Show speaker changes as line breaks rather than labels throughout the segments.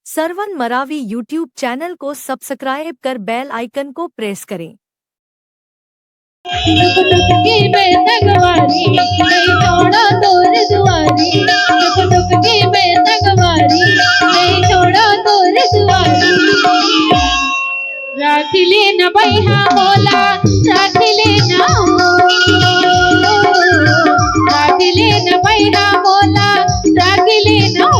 Sarwan Maravi YouTube channel को subscribe कर bell icon को प्रेस करें।
राखिले न बैहा बोला राखिले न राखिले न बैहा बोला राखिले न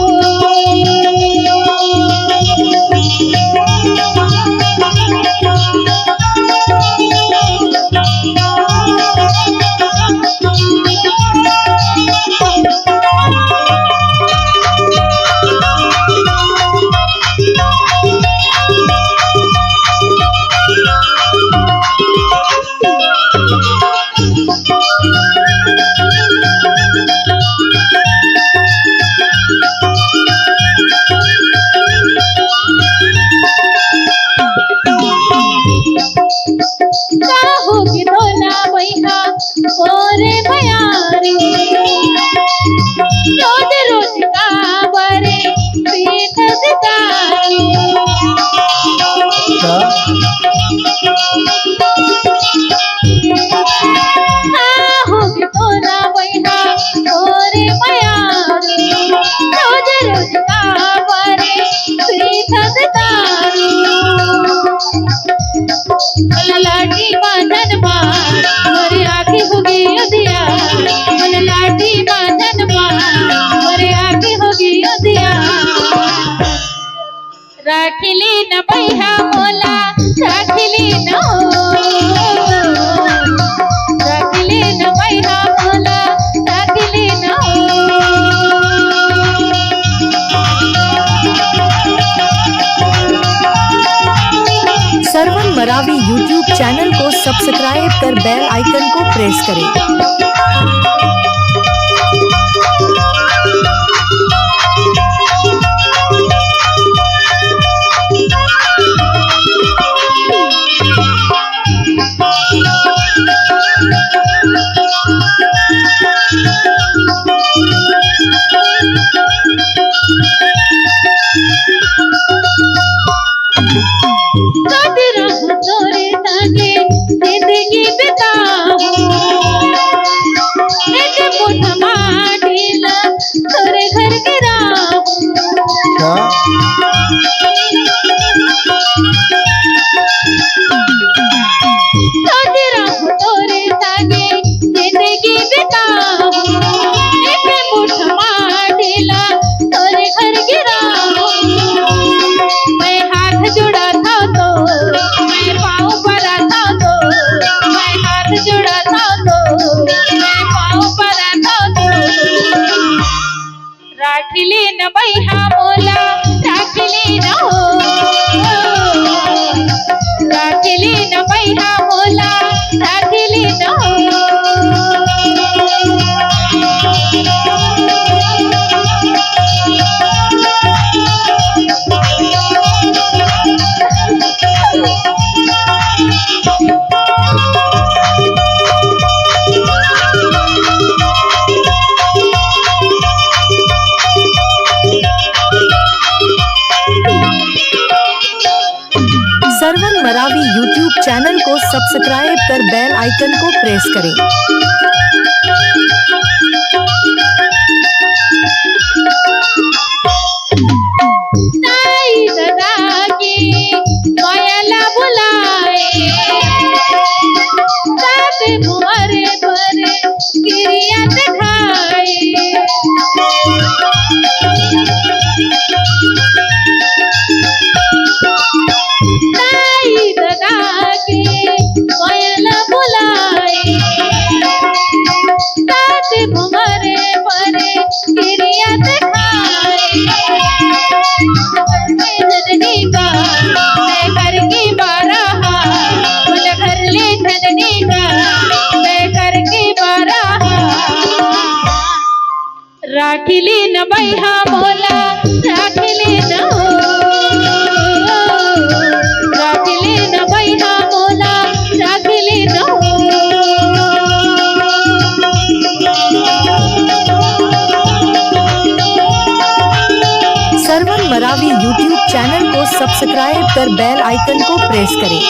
होगी तोला बैहा ओरे बयारी रोज रोज का बरे पीठ दितारी होगी तोला बैहा ओरे बयारी रोज रोज का बरे पीठ दितारी लाठी बांधन मार मोरे आँखी होगी अदिया मन लाठी बांधन मार मोरे आँखी होगी अदिया राखिले न बैहा बोला राखिले न राखिले न बैहा बोला राखिले न
सरवन मरावी यूट्यूब चैनल को सब्सक्राइब कर बेल आइकन को प्रेस करें।
तोरे तागे जिंदगी बिताऊं एक मुठ माटीला तोरे घर गिराऊं तोरे तागे जिंदगी बिताऊं एक मुठ माटीला तोरे घर गिराऊं मैं हाथ जुड़ा था तो मैं पाँव पड़ा था तो मैं हाथ जुड़ा था तो मैं पाँव पड़ा था तो राखिले न बैहा बोला राखिले न राखिले न बैहा बोला राखिले न
सरवन मरावी यूट्यूब चैनल को सब्सक्राइब कर बेल आइकन को प्रेस करें।
ताई दादा की मायाला बुलाए साथ तुम्हारे पर गिरिया दिखाए ताई दादा की मायाला बुलाए साथ तुम्हारे पर गिरिया दिखाए धनी का मैं घर की बारह मुझे घर ले धनी का मैं घर की बारह राखिले न बैहा बोला राखिले न राखिले न बैहा बोला राखिले न
सरवन मरावी मरावी यूट्यूब चैनल को सब्सक्राइब कर बेल आइकन को प्रेस करें।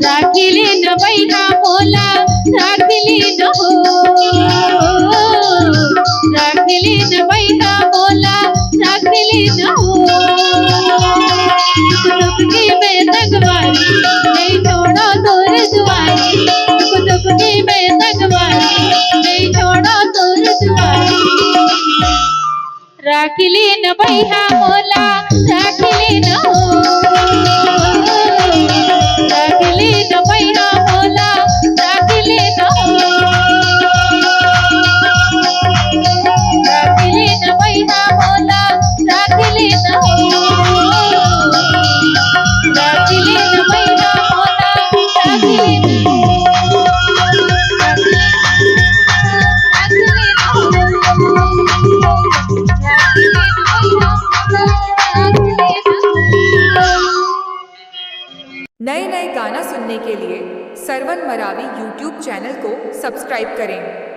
राखिली न बैठा बोला राखिली न हो, राखिली न बैठा बोला राखिली न हो। दुखी में तकवारी नहीं छोड़ो दूर दुआरी, दुखी में तकवारी नहीं छोड़ो दूर दुआरी। राखिली न बैठा बोला राखिली न हो, राखिली न बैठा बोला राखिली न हो, राखिली न बैठा बोला राखिली न हो, राखिली न बैठा बोला राखिली न हो,
नए नए गाना सुनने के लिए सरवन मरावी यूट्यूब चैनल को सब्सक्राइब करें।